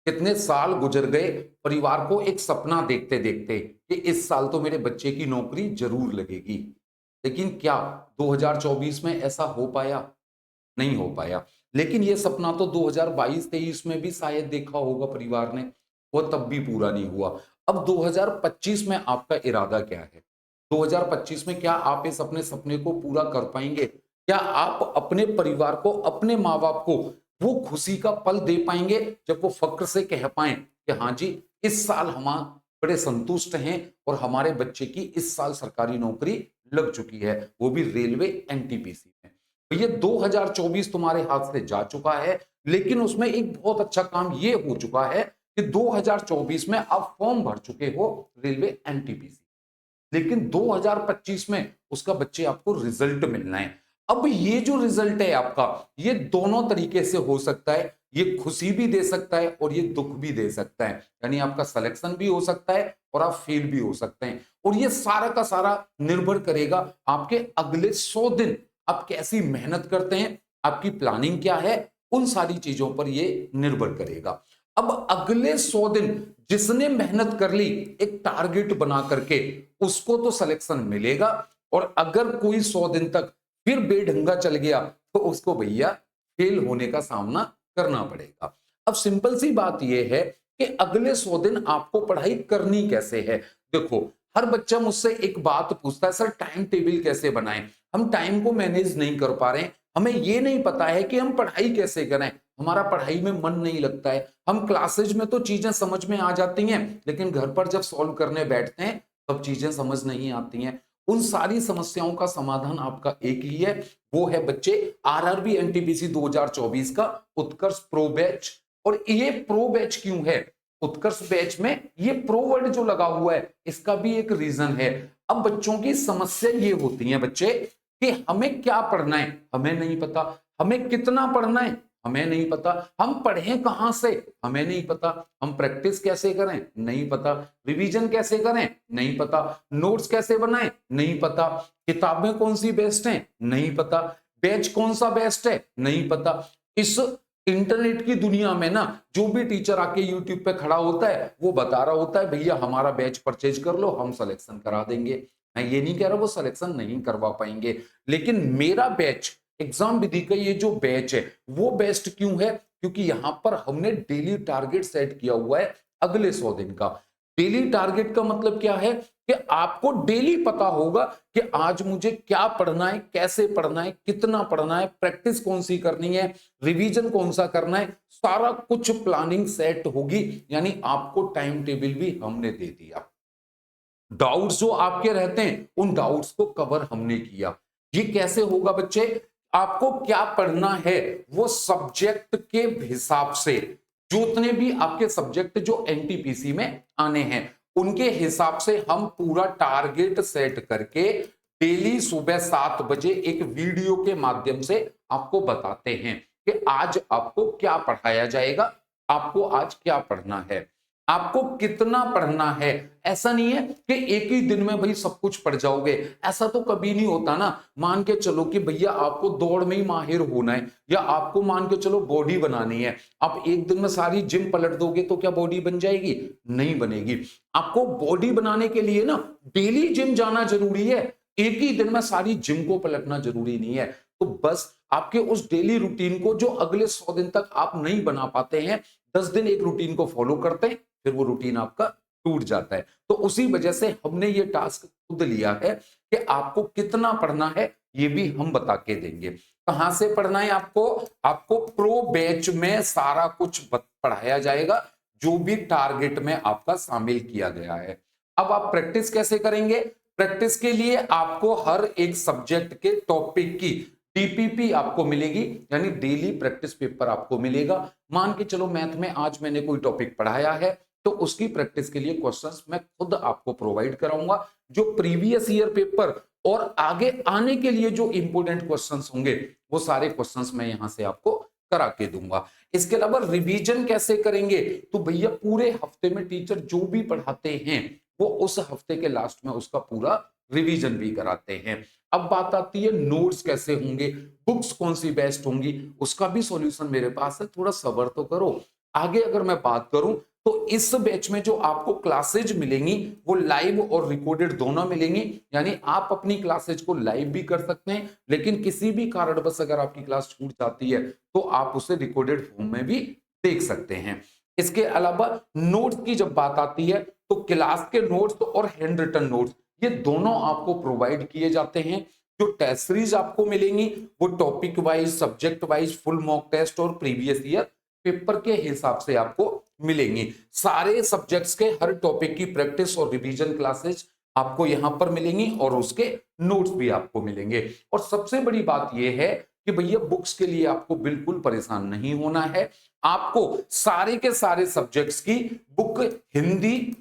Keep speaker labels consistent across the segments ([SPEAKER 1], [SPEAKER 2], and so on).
[SPEAKER 1] कितने साल गुजर गए परिवार को एक सपना देखते देखते कि इस साल तो मेरे बच्चे की नौकरी जरूर लगेगी। लेकिन क्या 2024 में ऐसा हो पाया? नहीं हो पाया। लेकिन ये सपना तो 2022-23 में भी शायद देखा होगा परिवार ने, वो तब भी पूरा नहीं हुआ। अब 2025 में आपका इरादा क्या है? 2025 में क्या आप इस अपने सपने को पूरा कर पाएंगे? क्या आप अपने परिवार को, अपने माँ बाप को वो खुशी का पल दे पाएंगे जब वो फक्र से कह पाए कि हाँ जी, इस साल हम बड़े संतुष्ट हैं और हमारे बच्चे की इस साल सरकारी नौकरी लग चुकी है, वो भी रेलवे एनटीपीसी में। तो ये 2024 तुम्हारे हाथ से जा चुका है, लेकिन उसमें एक बहुत अच्छा काम ये हो चुका है कि 2024 में आप फॉर्म भर चुके हो रेलवे एनटीपीसी। लेकिन 2025 में उसका बच्चे आपको रिजल्ट मिलना है। अब ये जो रिजल्ट है आपका, ये दोनों तरीके से हो सकता है। ये खुशी भी दे सकता है और ये दुख भी दे सकता है। यानी आपका सिलेक्शन भी हो सकता है और आप फेल भी हो सकते हैं। और ये सारा का सारा निर्भर करेगा आपके अगले 100 दिन आप कैसी मेहनत करते हैं, आपकी प्लानिंग क्या है, उन सारी चीजों पर ये निर्भर करेगा। अब अगले 100 दिन जिसने मेहनत कर ली एक टारगेट बना करके, उसको तो सिलेक्शन मिलेगा। और अगर कोई 100 दिन तक फिर बेढंगा चल गया तो उसको भैया फेल होने का सामना करना पड़ेगा। अब सिंपल सी बात यह है कि अगले 100 दिन आपको पढ़ाई करनी कैसे है। देखो, हर बच्चा मुझसे एक बात पूछता है, सर टाइम टेबल कैसे बनाएं, हम टाइम को मैनेज नहीं कर पा रहे हैं, हमें ये नहीं पता है कि हम पढ़ाई कैसे करें, हमारा पढ़ाई में मन नहीं लगता है, हम क्लासेज में तो चीजें समझ में आ जाती हैं लेकिन घर पर जब सॉल्व करने बैठते हैं तब चीजें समझ नहीं आती हैं। उन सारी समस्याओं का समाधान आपका एक ही है, वो है बच्चे आरआरबी एनटीपीसी 2024 का उत्कर्ष प्रो बैच। और ये प्रो बैच क्यों है? उत्कर्ष बैच में ये प्रो वर्ड जो लगा हुआ है इसका भी एक रीजन है। अब बच्चों की समस्या ये होती है बच्चे कि हमें क्या पढ़ना है हमें नहीं पता, हमें कितना पढ़ना है हमें नहीं पता, हम पढ़ें कहां से हमें नहीं पता, हम प्रैक्टिस कैसे करें नहीं पता, रिवीजन कैसे करें नहीं पता, नोट्स कैसे बनाएं नहीं पता, किताबें कौन सी बेस्ट हैं नहीं पता, बैच कौन सा बेस्ट है नहीं पता। इस इंटरनेट की दुनिया में ना जो भी टीचर आके यूट्यूब पे खड़ा होता है वो बता रहा होता है भैया हमारा बैच परचेज कर लो, हम सिलेक्शन करा देंगे। मैं ये नहीं कह रहा वो सिलेक्शन नहीं करवा पाएंगे, लेकिन मेरा बैच एग्जाम विधि का ये जो बैच है वो बेस्ट क्यों है? क्योंकि यहां पर हमने डेली टारगेट सेट किया हुआ है अगले 100 दिन का। डेली टारगेट का मतलब क्या है कि आपको डेली पता होगा कि आज मुझे क्या पढ़ना है, कैसे पढ़ना है, कितना पढ़ना है, प्रैक्टिस कौन सी करनी है, रिवीजन कौन सा करना है, सारा कुछ प्लानिंग सेट होगी। यानी आपको टाइम टेबल भी हमने दे दिया, डाउट्स जो आपके रहते हैं उन डाउट्स को कवर हमने किया। ये कैसे होगा बच्चे? आपको क्या पढ़ना है वो सब्जेक्ट के हिसाब से, जितने भी आपके सब्जेक्ट जो एनटीपीसी में आने हैं उनके हिसाब से हम पूरा टारगेट सेट करके डेली सुबह 7 बजे एक वीडियो के माध्यम से आपको बताते हैं कि आज आपको क्या पढ़ाया जाएगा, आपको आज क्या पढ़ना है, आपको कितना पढ़ना है। ऐसा नहीं है कि एक ही दिन में भाई सब कुछ पढ़ जाओगे, ऐसा तो कभी नहीं होता ना। मान के चलो कि भैया आपको दौड़ में ही माहिर होना है या आपको मान के चलो बॉडी बनानी है, आप एक दिन में सारी जिम पलट दोगे तो क्या बॉडी बन जाएगी? नहीं बनेगी। आपको बॉडी बनाने के लिए ना डेली जिम जाना जरूरी है, एक ही दिन में सारी जिम को पलटना जरूरी नहीं है। तो बस आपके उस डेली रूटीन को जो अगले 100 दिन तक आप नहीं बना पाते हैं, 10 दिन एक रूटीन को फॉलो करते हैं फिर वो रूटीन आपका टूट जाता है। तो उसी वजह से हमने ये टास्क खुद लिया है कि आपको कितना पढ़ना है ये भी हम बता के देंगे। कहां से पढ़ना है आपको? आपको प्रो बैच में सारा कुछ पढ़ाया जाएगा जो भी टारगेट में आपका शामिल किया गया है। अब आप प्रैक्टिस कैसे करेंगे? प्रैक्टिस के लिए आपको हर एक सब्जेक्ट के टॉपिक की टीपीपी आपको मिलेगी, यानी डेली प्रैक्टिस पेपर आपको मिलेगा। मान के चलो मैथ में आज मैंने कोई टॉपिक पढ़ाया है तो उसकी प्रैक्टिस के लिए क्वेश्चंस मैं खुद आपको प्रोवाइड कराऊंगा, जो प्रीवियस ईयर पेपर और आगे आने के लिए जो इंपोर्टेंट क्वेश्चंस होंगे वो सारे क्वेश्चंस मैं यहां से आपको करा के दूंगा। इसके अलावा रिवीजन कैसे करेंगे? तो भैया पूरे हफ्ते में टीचर जो भी पढ़ाते हैं वो उस हफ्ते के लास्ट में उसका पूरा रिवीजन भी कराते हैं। अब बात आती है नोट्स कैसे होंगे, बुक्स कौन सी बेस्ट होंगी, उसका भी सॉल्यूशन मेरे पास है, थोड़ा सब्र तो करो। आगे अगर मैं बात करूं तो इस बैच में जो आपको क्लासेज मिलेंगी वो लाइव और रिकॉर्डेड दोनों मिलेंगी। यानी आप अपनी क्लासेज को लाइव भी कर सकते हैं, लेकिन किसी भी कारणवश अगर आपकी क्लास छूट जाती है तो आप उसे रिकॉर्डेड फॉर्म में भी देख सकते हैं। इसके अलावा नोट्स की जब बात आती है तो क्लास के नोट्स और हैंड रिटन नोट्स ये दोनों आपको प्रोवाइड किए जाते हैं। जो टेस्ट सीरीज आपको मिलेंगी वो topic wise, subject wise, full mock test और प्रीवियस ईयर पेपर के हिसाब से आपको मिलेंगी। सारे सब्जेक्ट्स के हर टॉपिक की प्रैक्टिस और रिवीजन क्लासेस आपको यहां पर मिलेंगी और उसके नोट्स भी आपको मिलेंगे। और सबसे बड़ी बात यह है कि भैया बुक्स के लिए आपको बिल्कुल परेशान नहीं होना है। आपको सारे के सारे सब्जेक्ट्स की बुक हिंदी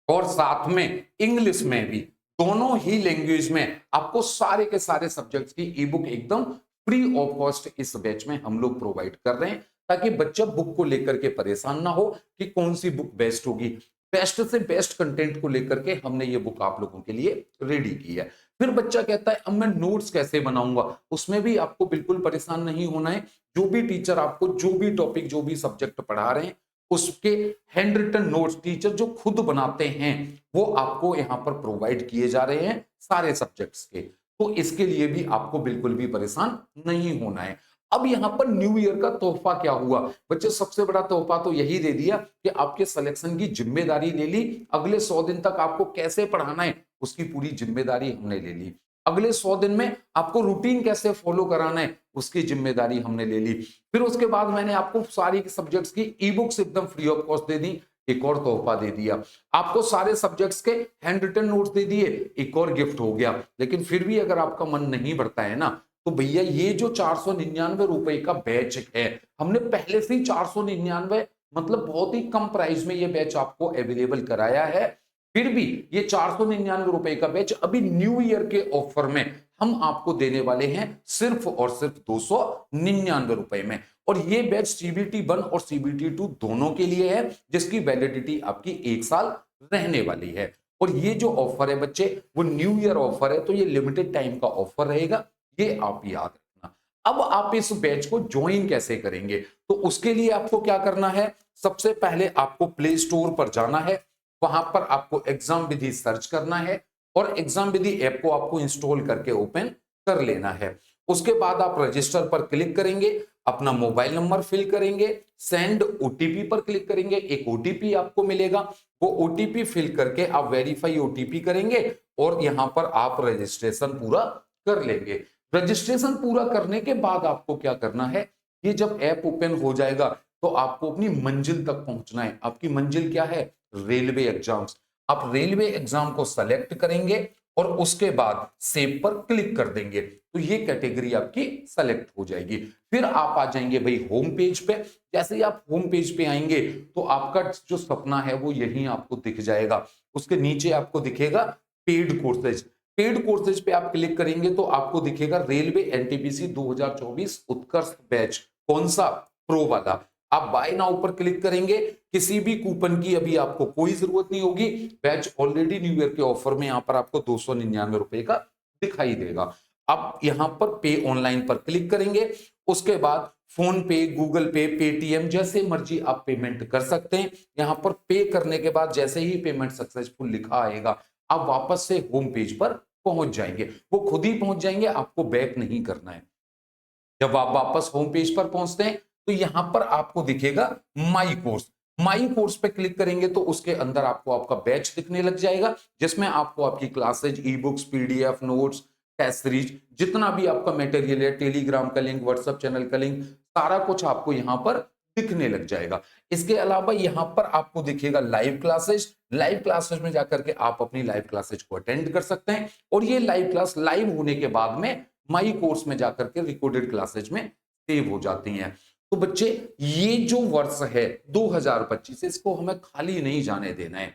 [SPEAKER 1] और साथ में इंग्लिश में भी, दोनों ही लैंग्वेज में आपको सारे के सारे सब्जेक्ट्स की ई बुक एकदम फ्री ऑफ कॉस्ट इस बैच में हम लोग प्रोवाइड कर रहे हैं, ताकि बच्चा बुक को लेकर के परेशान ना हो कि कौन सी बुक बेस्ट होगी। बेस्ट से बेस्ट कंटेंट को लेकर के हमने ये बुक आप लोगों के लिए रेडी की है। फिर बच्चा कहता है अब मैं नोट्स कैसे बनाऊंगा, उसमें भी आपको बिल्कुल परेशान नहीं होना है। जो भी टीचर आपको जो भी टॉपिक, जो भी सब्जेक्ट पढ़ा रहे हैं उसके हैंड रिटन नोट्स टीचर जो खुद बनाते हैं वो आपको यहाँ पर प्रोवाइड किए जा रहे हैं सारे सब्जेक्ट्स के। तो इसके लिए भी आपको बिल्कुल भी परेशान नहीं होना है। अब यहाँ पर न्यू ईयर का तोहफा क्या हुआ बच्चे, सबसे बड़ा तोहफा तो यही दे दिया कि आपके सिलेक्शन की जिम्मेदारी ले ली। अगले 100 दिन तक आपको कैसे पढ़ाना है उसकी पूरी जिम्मेदारी हमने ले ली। अगले 100 दिन में आपको रूटीन कैसे फॉलो कराना है उसकी जिम्मेदारी हमने ले ली। फिर उसके बाद मैंने आपको सारी सब्जेक्ट्स की ई बुक्स एकदम फ्री ऑफ कॉस्ट दे दी। एक और तोहफा दे दिया आपको, सारे सब्जेक्ट्स के हैंड रिटन नोट्स दे दिए, एक और गिफ्ट हो गया। लेकिन फिर भी अगर आपका मन नहीं भरता है ना, तो भैया ये जो 499 रुपए का बैच है, हमने पहले से ही 499 मतलब बहुत ही कम प्राइस में ये बैच आपको अवेलेबल कराया है। फिर भी ये 499 रुपए का बैच अभी न्यू ईयर के ऑफर में हम आपको देने वाले हैं सिर्फ और सिर्फ 299 रुपए में। और ये बैच सीबीटी 1 और सीबीटी 2 दोनों के लिए है, जिसकी वैलिडिटी आपकी 1 साल रहने वाली है। और ये जो ऑफर है बच्चे वो न्यू ईयर ऑफर है, तो ये लिमिटेड टाइम का ऑफर रहेगा, ये आप याद रखना। अब आप इस बैच को ज्वाइन कैसे करेंगे, तो उसके लिए आपको क्या करना है, सबसे पहले आपको प्ले स्टोर पर जाना है, वहां पर आपको एग्जाम विधि सर्च करना है और एग्जाम विधि ऐप को आपको इंस्टॉल करके ओपन कर लेना है। उसके बाद आप रजिस्टर पर क्लिक करेंगे, अपना मोबाइल नंबर फिल करेंगे, सेंड ओटीपी पर क्लिक करेंगे, एक ओटीपी आपको मिलेगा, वो ओटीपी फिल करके आप वेरीफाई ओटीपी करेंगे और यहां पर आप रजिस्ट्रेशन पूरा कर लेंगे। रजिस्ट्रेशन पूरा करने के बाद आपको क्या करना है, ये जब ऐप ओपन हो जाएगा तो आपको अपनी मंजिल तक पहुंचना है। आपकी मंजिल क्या है, रेलवे एग्जाम्स। आप रेलवे एग्जाम को सेलेक्ट करेंगे और उसके बाद सेव पर क्लिक कर देंगे तो ये कैटेगरी आपकी सेलेक्ट हो जाएगी। फिर आप आ जाएंगे भाई होम पेज पे। जैसे ही आप होम पेज पे आएंगे तो आपका जो सपना है वो यहीं आपको दिख जाएगा। उसके नीचे आपको दिखेगा पेड कोर्सेज। पेड कोर्सेज पे आप क्लिक करेंगे तो आपको दिखेगा रेलवे एनटीपीसी 2024 उत्कर्ष बैच, कौन सा, प्रो वाला। आप बाय नाउ पर क्लिक करेंगे, किसी भी कूपन की अभी आपको कोई जरूरत नहीं होगी। बैच ऑलरेडी न्यू ईयर के ऑफर में यहां पर आपको 299 रुपए का दिखाई देगा। आप यहां पर पे ऑनलाइन पर क्लिक करेंगे, उसके बाद फोन पे, गूगल पे, पेटीएम जैसे मर्जी आप पेमेंट कर सकते हैं। यहां पर पे करने के बाद जैसे ही पेमेंट सक्सेसफुल लिखा आएगा आप वापस से होम पेज पर पहुंच जाएंगे। वो खुद ही पहुंच जाएंगे, आपको बैक नहीं करना है। जब आप वापस होम पेज पर पहुंचते हैं तो यहां पर आपको दिखेगा माई कोर्स। माई कोर्स पे क्लिक करेंगे तो उसके अंदर आपको आपका बैच दिखने लग जाएगा, जिसमें आपको आपकी classes, e books, PDF, notes, test series, जितना भी आपका मटेरियल है, टेलीग्राम का लिंक, व्हाट्सएप चैनल का लिंक, सारा कुछ आपको यहां पर दिखने लग जाएगा। इसके अलावा यहां पर आपको दिखेगा लाइव क्लासेज। लाइव क्लासेज में जाकर के आप अपनी लाइव क्लासेज को अटेंड कर सकते हैं और ये लाइव क्लास लाइव होने के बाद में माई कोर्स में जाकर के रिकॉर्डेड क्लासेज में सेव हो जाती हैं। तो बच्चे ये जो वर्ष है 2025, इसको हमें खाली नहीं जाने देना है,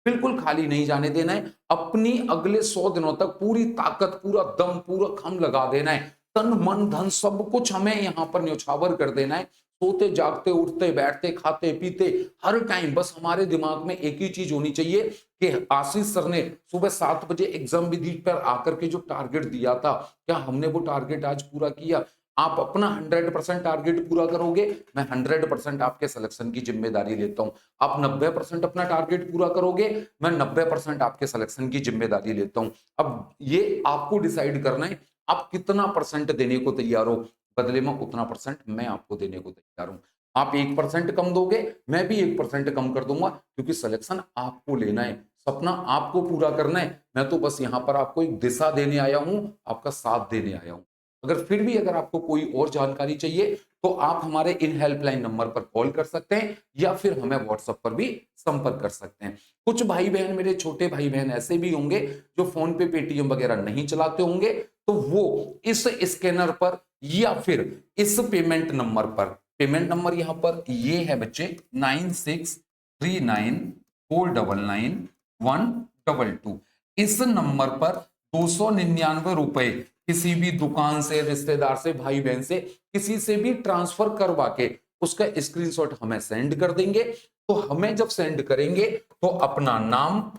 [SPEAKER 1] बिल्कुल खाली नहीं जाने देना है। अपनी अगले 100 दिनों तक पूरी ताकत, पूरा दम, पूरा खम लगा देना है। तन मन धन सब कुछ हमें यहाँ पर न्यौछावर कर देना है। सोते जागते, उठते बैठते, खाते पीते, हर टाइम बस हमारे दिमाग में एक ही चीज होनी चाहिए कि आशीष सर ने सुबह 7 बजे एग्जाम विधि पर आकर के जो टारगेट दिया था, क्या हमने वो टारगेट आज पूरा किया। आप अपना 100% टारगेट पूरा करोगे, मैं 100% आपके सिलेक्शन की जिम्मेदारी लेता हूं। आप 90% अपना टारगेट पूरा करोगे, मैं 90% आपके सिलेक्शन की जिम्मेदारी लेता हूं। अब ये आपको डिसाइड करना है, आप कितना परसेंट देने को तैयार हो, बदले में उतना परसेंट मैं आपको देने को तैयार हूं। आप 1% कम दोगे, मैं भी 1% कम कर दूंगा, क्योंकि सिलेक्शन आपको लेना है, सपना आपको पूरा करना है। मैं तो बस यहां पर आपको एक दिशा देने आया हूं, आपका साथ देने आया हूं। अगर फिर भी अगर आपको कोई और जानकारी चाहिए, तो आप हमारे इन हेल्पलाइन नंबर पर कॉल कर सकते हैं, या फिर हमें व्हाट्सएप पर भी संपर्क कर सकते हैं। कुछ भाई बहन, मेरे छोटे भाई बहन ऐसे भी होंगे जो फोन पे, पेटीएम वगैरह नहीं चलाते होंगे, तो वो इस स्कैनर पर या फिर इस पेमेंट नंबर पर, पेमेंट नंबर यहां पर ये है बच्चे 9639499122, इस नंबर पर 299 रुपए किसी भी दुकान से, रिश्तेदार से, भाई बहन से, किसी से भी ट्रांसफर करवा के उसका स्क्रीनशॉट हमें सेंड कर देंगे। तो हमें जब सेंड करेंगे, तो अपना नाम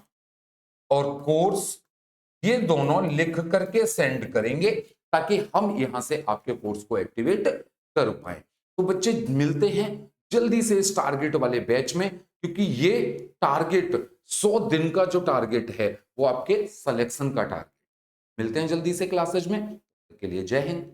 [SPEAKER 1] और कोर्स ये दोनों लिख करके सेंड करेंगे, ताकि हम यहां से आपके कोर्स को एक्टिवेट कर पाए। तो बच्चे मिलते हैं जल्दी से इस टारगेट वाले बैच में, क्योंकि ये टारगेट 100 दिन का जो टारगेट है, वो आपके सिलेक्शन का टारगेट। मिलते हैं जल्दी से क्लासेज में, तब तक के लिए जय हिंद।